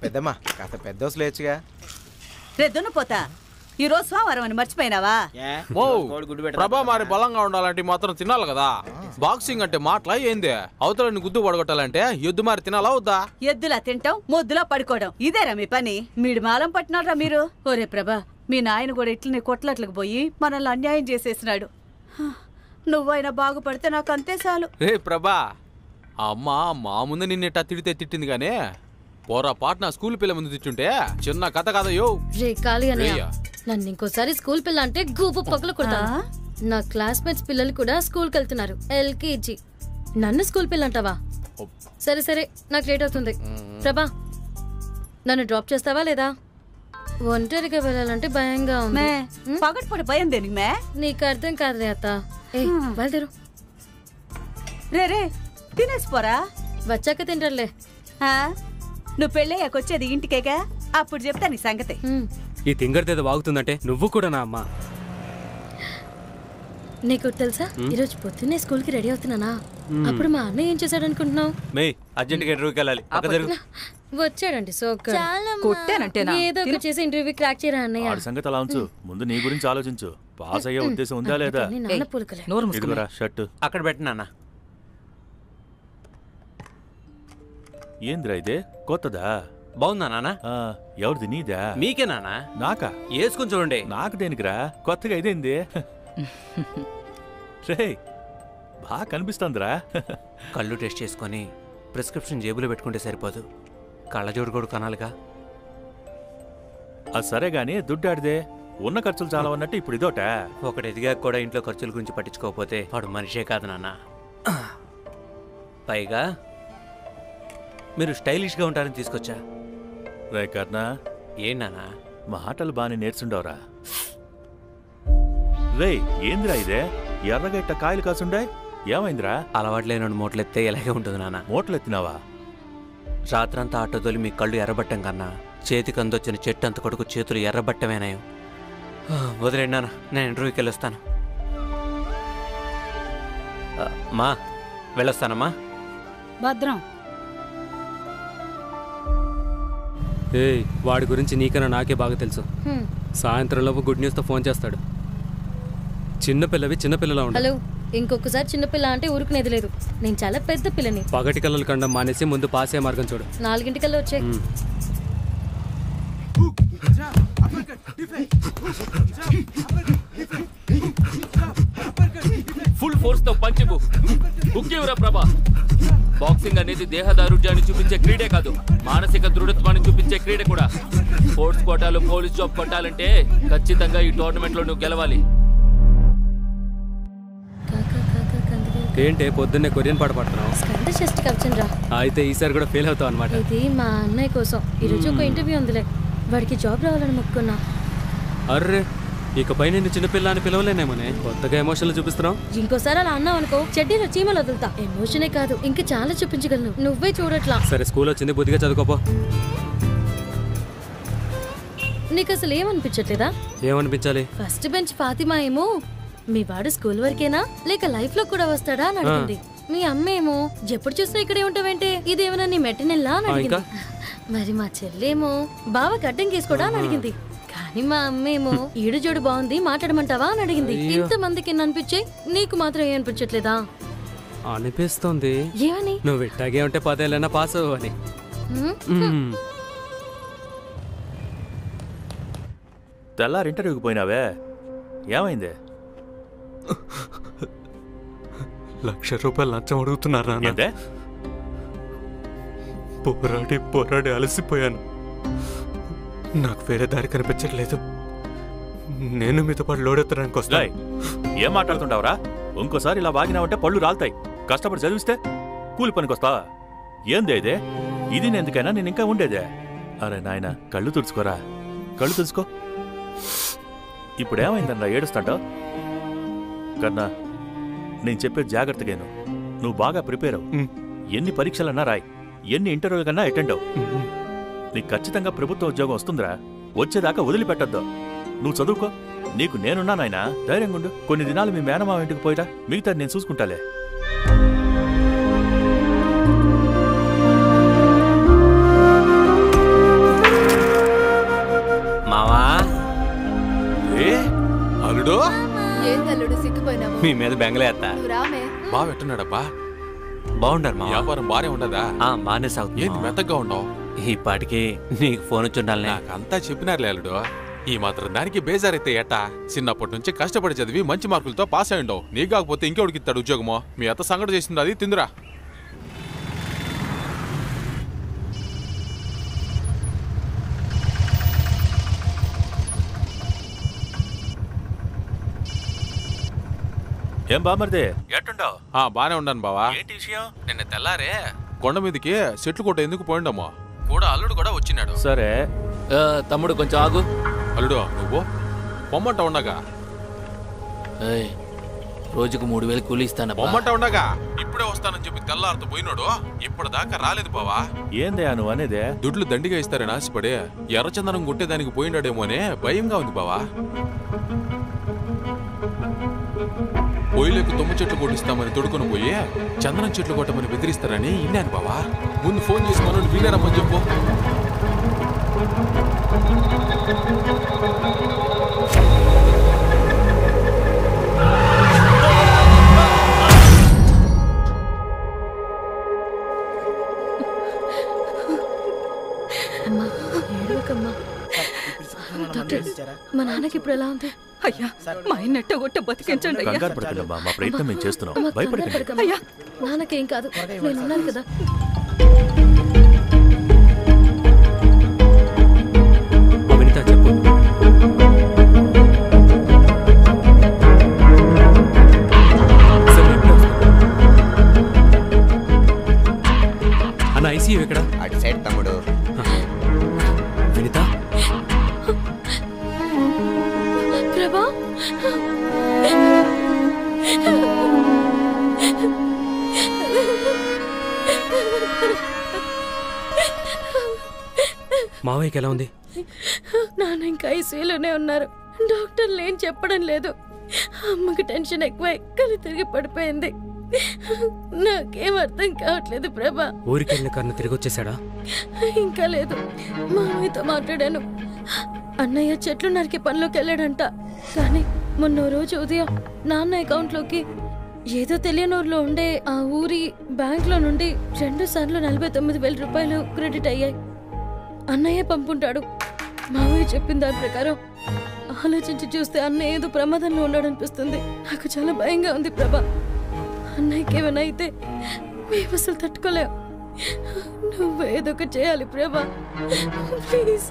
పెద్దమ్మా కాస్త పెద్దోసు లేచుగా. రే దున్నపోతా, ఈ రోజు సోమవారం అని మర్చిపోయినావా? ప్రభా మరి బలంగా ఉండాలంటే మాత్రం తినాలి కదా. బాక్సింగ్ అంటే మాటలా ఏంది? అవతలని గుద్దు పడగొట్టాలంటే ఎద్దు మరి తినాలా వద్దా? ఎద్దులా తింటాం, మొద్దులా పడుకోవడం, ఇదేరా మీ పని? మీడు మాలం పట్టినారా మీరు? ఒరే ప్రభా, మీ నాయన కూడా ఇట్లనే కొట్లట్లకు పోయి మనల్ని అన్యాయం చేసేసినాడు. నువ్వైనా బాగుపడితే నాకు అంతే చాలు. రే ప్రభా, అమ్మ మా ముందు నిన్నెట్టా తిడితే తిట్టింది గానీ పోరా పాట నా స్కూల్ పిల్ల ముందు తిట్టుంటే చిన్న కథ కదా. యో రే ఖాళీ అన్నయ్య, నన్ను ఇంకోసారి స్కూల్ పిల్ల అంటే గూపు పక్కలు కొడతాను. నా క్లాస్మేట్స్ పిల్లలు కూడా స్కూల్కి వెళ్తున్నారు, LKG. నన్ను స్కూల్ పిల్ల అంటావా? సరే సరే, నాకు లేట్ అవుతుంది. ప్రభా, నన్ను డ్రాప్ చేస్తావా లేదా? ఒంటరిగా వెళ్ళాలంటే భయంగా ఉంది. పగటిపూట భయం దేనికి మే? నీకు అర్థం కాదులే అత్త. బయలుదేరు. రే రే, తినేసిపోరా. వచ్చాక తింటారులే. నువ్వు పెళ్ళయ్యాకొచ్చేది ఇంటికేగా, అప్పుడు చెప్తా నీ సంగతి. ఈ తింగర్దేదో వాగుతుందంటే నువ్వు కూడా నా అమ్మ. నీకు తెలుసా, ఈరోజు పొద్దున్నే స్కూల్ కి రెడీ అవుతున్నానా, అప్పుడు మా అన్నయ్య ఏం చేశాడు అనుకుంటున్నావు? వచ్చాడండి ఏదో ఒక చేసి ఇంటర్వ్యూ క్రాక్ చేయరా అన్నయ్య. సంగతి అలా ఉంచు, ముందు నీ గురించి ఆలోచించు. పాస్ అయ్యే ఉద్దేశం ఉందా లేదా? షర్ట్ అక్కడ పెట్టినా. ఏంద్రా ఇదే కొత్తదా? బాగుందా నాన్న? ఎవరిది? నీదా? మీకే నాన్న. నాకా? వేసుకుని చూడండి. నాకు దేనికిరా? కొత్తగా ఇదేంది? రే బాగా కనిపిస్తుందిరా. కళ్ళు టెస్ట్ చేసుకొని ప్రిస్క్రిప్షన్ జేబులో పెట్టుకుంటే సరిపోదు, కళ్ళజోడు కూడా కొనాలిగా. అది సరే గానీ దుడ్డాడిదే, ఉన్న ఖర్చులు చాలా ఉన్నట్టు ఇప్పుడు ఇదోట. ఒకటి ఎదిగాక కూడా ఇంట్లో ఖర్చుల గురించి పట్టించుకోకపోతే వాడు మనిషే కాదు నాన్న. పైగా మీరు స్టైలిష్గా ఉంటారని తీసుకొచ్చా. రే కర్ణ, ఏం నాన్న మాటలు బాగానే నేర్చుండవురా. రే ఏందిరా ఇదే? ఎర్రగా ఇట్ట కాయలు కాసుండే ఏమైందిరా? అలవాట్లేని మూటలెత్తే ఇలాగే ఉంటుంది నాన్న. మూటలెత్తినావా? రాత్రంతా ఆటో తోలి మీ కళ్ళు ఎర్రబట్టం కన్నా చేతికి అందొచ్చిన చెట్టు అంత కొడుకు చేతులు ఎర్రబట్టమేనాయో. వదిలేండి నాన్న, నేను ఇంటర్వ్యూకి వెళ్ళొస్తాను. మా వెళ్ళొస్తానమ్మా. భద్రం. వాడి గురించి నీకన్నా నాకే బాగా తెలుసు. సాయంత్రంలోపు గుడ్ న్యూస్తో ఫోన్ చేస్తాడు. చిన్నపిల్లవి చిన్నపిల్లలా ఉంటాయి. హలో, ఇంకొకసారి చిన్నపిల్ల అంటే ఊరుకునేది లేదు. నేను చాలా పెద్ద పిల్లని. పగటి కళ్ళలు కండం మానేసి ముందు పాసే మార్గం చూడు. 4 వచ్చే. ఫుల్ ఫోర్స్ తో పంచిపు బుక్కివరా ప్రభా. బాక్సింగ్ అనేది దేహదారుఢ్యాన్ని చూపించే క్రీడే కాదు, మానసిక దృఢత్వాన్ని చూపించే క్రీడ కూడా. స్పోర్ట్స్ కోటాలో పోలీస్ జాబ్ కొట్టాలంటే ఖచ్చితంగా ఈ టోర్నమెంట్ లో నువ్వు గెలవాలి. ఏంటే పొద్దున్నే కొరియన్ పాట పాడుతున్నావు? అయితే ఈసారి కూడా ఫెయిల్ అవుతావు అనమాట. ఇది మా అన్నయ్య కోసం ఈరోజు ఒక ఇంటర్వ్యూ ఉందిలే, వాడికి జాబ్ రావాలని మొక్కున్నా. అర్రే, ఇకపై నేను చిన్నపిల్ల అని పిలవలేనేమోనే. కొత్తగా ఎమోషన్లు చూపిస్తున్నావు. ఇంకోసారి అలా అన్నావు అనుకో, చెడ్డీలో చీమలు వదులుతా. ఎమోషనే కాదు, ఇంకా చాలా చూపించగలను, నువ్వే చూడట్లా. సరే, స్కూల్ వచ్చింది, బుద్ధిగా చదువుకోపో. నీకు అసలు ఏమనిపించట్లేదా? ఏమనిపించాలి? ఫస్ట్ బెంచ్ ఫాతిమా ఏమో మీ వాడు స్కూల్ వరకేనా లేక లైఫ్ లో కూడా వస్తాడా అని అడిగింది. మీ అమ్మ ఏమో ఎప్పుడు చూసినా ఇక్కడే ఉంటావేంటే, ఇదేమన్నా నీ మెట్టనెల్లా అని అడిగింది. మరి మా చెల్లేమో బావ గడ్డం గీసుకోడా అని అడిగింది. కానీ మా అమ్మేమో ఈడు జోడు బాగుంది, మాట్లాడమంటావా అని అడిగింది. ఇంతమందికి అనిపించే, నీకు మాత్రం ఏం అనిపించట్లేదా? అనిపిస్తుంది. ఏమని? నువ్వు ఇట్టాగే ఉంటే 10 ఏళ్ళైనా పాస్ అని. తెల్లారి ఇంటర్వ్యూకి పోయినావే, ఏమైందే? 1,00,000 రూపాయలు లంచం అడుగుతున్నారు. పోరాడి పోరాడి అలసిపోయాను. నాకు వేరే దారి కనిపించట్లేదు. నేను మీతో పాటు లోడెత్తడానికి వస్తాయి. ఏం మాట్లాడుతుంటావురా? ఇంకోసారి ఇలా వాగినావంటే పళ్ళు రాలుతాయి. కష్టపడి చదివిస్తే కూలి పనికి వస్తావా? ఏందే ఇదే? ఇది ఎందుకైనా నేను ఇంకా ఉండేదే. అరే నాయన, కళ్ళు తుడుచుకోరా, కళ్ళు తుడుచుకో. ఇప్పుడేమైందన్నా ఏడుస్తాంటావు? కన్నా, నేను చెప్పేది జాగ్రత్తగాను. నువ్వు బాగా ప్రిపేర్ అవు. ఎన్ని పరీక్షలన్నా రాయి, ఎన్ని ఇంటర్వ్యూల కన్నా అటెండ్ అవు. నీకు ఖచ్చితంగా ప్రభుత్వ ఉద్యోగం వస్తుందిరా. వచ్చేదాకా వదిలిపెట్టద్దు. నువ్వు చదువుకో, నీకు నేనున్నా నాయనా, ధైర్యంగా ఉండు. కొన్ని దినాలు మీ మేనమావ ఇంటికి పోయిరా, మిగతా నేను చూసుకుంటాలే. ఏందల్లుడు సిగ్గుపోయినావు? మీ మీద బెంగలే అత్త. నువ్వు రామే. బాగా ఎట్టున్నాడబ్బా? బాగుండారు మా వ్యాపారం బానే ఉండదా? బానే సాగుతుంది. ఏంది మెత్తగా ఉండవు? ఈ పాటికి నీకు ఫోన్ వచ్చి ఉండాలి. నాకంతా చెప్పినారు అల్లుడు. ఈ మాత్రం దానికి బేజారైతే ఎట్టా? చిన్నప్పటి నుంచి కష్టపడి చదివి మంచి మార్కులతో పాస్ అయి ఉండవు. నీ కాకపోతే ఇంకెవడికి ఇస్తాడు ఉద్యోగమో? మీ అత్త సంగటి చేసింది, అది తిందురా. ఏం బామర్దే ఎట్టుండవు? బానే ఉన్నాను బావా. ఏంటి విషయం? నిన్న తెల్లారే కొండ మీదకి చెట్లు కొట్ట ఎందుకు పోయిండమ్మో? కూడా అల్లుడు కూడా వచ్చినాడు. సరే తమ్ముడు కొంచెం ఆగు. అల్లుడు నువ్వు పొమ్మంట ఉండగా. రోజుకు 3000 కూలి ఇస్తాను. పొమ్మంట ఉండగా ఇప్పుడే వస్తానని చెప్పి తెల్లారితో పోయినాడు. ఇప్పటిదాకా రాలేదు బావా. ఏందయ్యా నువ్వు అనేదే? దుడ్లు దండిగా ఇస్తారని ఆశపడి ఎర్రచందనం కొట్టేదానికి పోయినాడేమో అనే భయంగా ఉంది బావా. పొయ్యిలకు తుమ్మ చెట్లు కొట్టిస్తామని తొడుకొని పోయి చందనం చెట్లు కొట్టమని బెదిరిస్తారని ఇన్నాను బావా. ముందు ఫోన్ చేసి మనోడు వీళ్ళేరమ్మని చెప్పు. మా నాన్నకి ఇప్పుడు ఎలా ఉంది? అయ్యా మా ఆయన నెట్టగొట్ట బతికించండి అయ్యా. కంగారు పడకండమ్మా, మా ప్రయత్నం మేము చేస్తున్నాం. భయపడకండి. అయ్యా నాన్నకేం కాదు, నేను ఉన్నాను కదా. వినిత చెప్పు. అన్న ఐసీయూ ఎక్కడ? అటు సైడ్ తమ్ముడు. వినిత ప్రభా, మావయ్యకి ఎలా ఉంది? నాన్న ఇంకా ఐసీయూలోనే ఉన్నారు. డాక్టర్లు ఏం చెప్పడం లేదు. అమ్మకి టెన్షన్ ఎక్కువై కళ్ళు తిరిగి పడిపోయింది. నాకేం అర్థం కావట్లేదు ప్రభా. ఊరికి వెళ్ళిన కన్నా తిరిగి వచ్చేసాడా? ఇంకా లేదు. మామయ్యతో మాట్లాడాను. అన్నయ్య చెట్లు నరికి పనిలోకి వెళ్ళాడంట. కానీ మొన్న రోజు ఉదయం నాన్న అకౌంట్లోకి ఏదో తెలియని ఊర్లో ఉండే ఆ ఊరి బ్యాంక్లో నుండి 2 సార్లు 49,000 రూపాయలు క్రెడిట్ అయ్యాయి. అన్నయ్య పంపుంటాడు. మామయ్య చెప్పిన దాని ప్రకారం ఆలోచించి చూస్తే అన్నయ్య ఏదో ప్రమాదంలో ఉన్నాడనిపిస్తుంది. నాకు చాలా భయంగా ఉంది ప్రభా. అన్నయ్యకి ఏమైనా అయితే మేము అసలు తట్టుకోలేం. నువ్వు ఏదో ఒకటి చేయాలి ప్రభా, ప్లీజ్.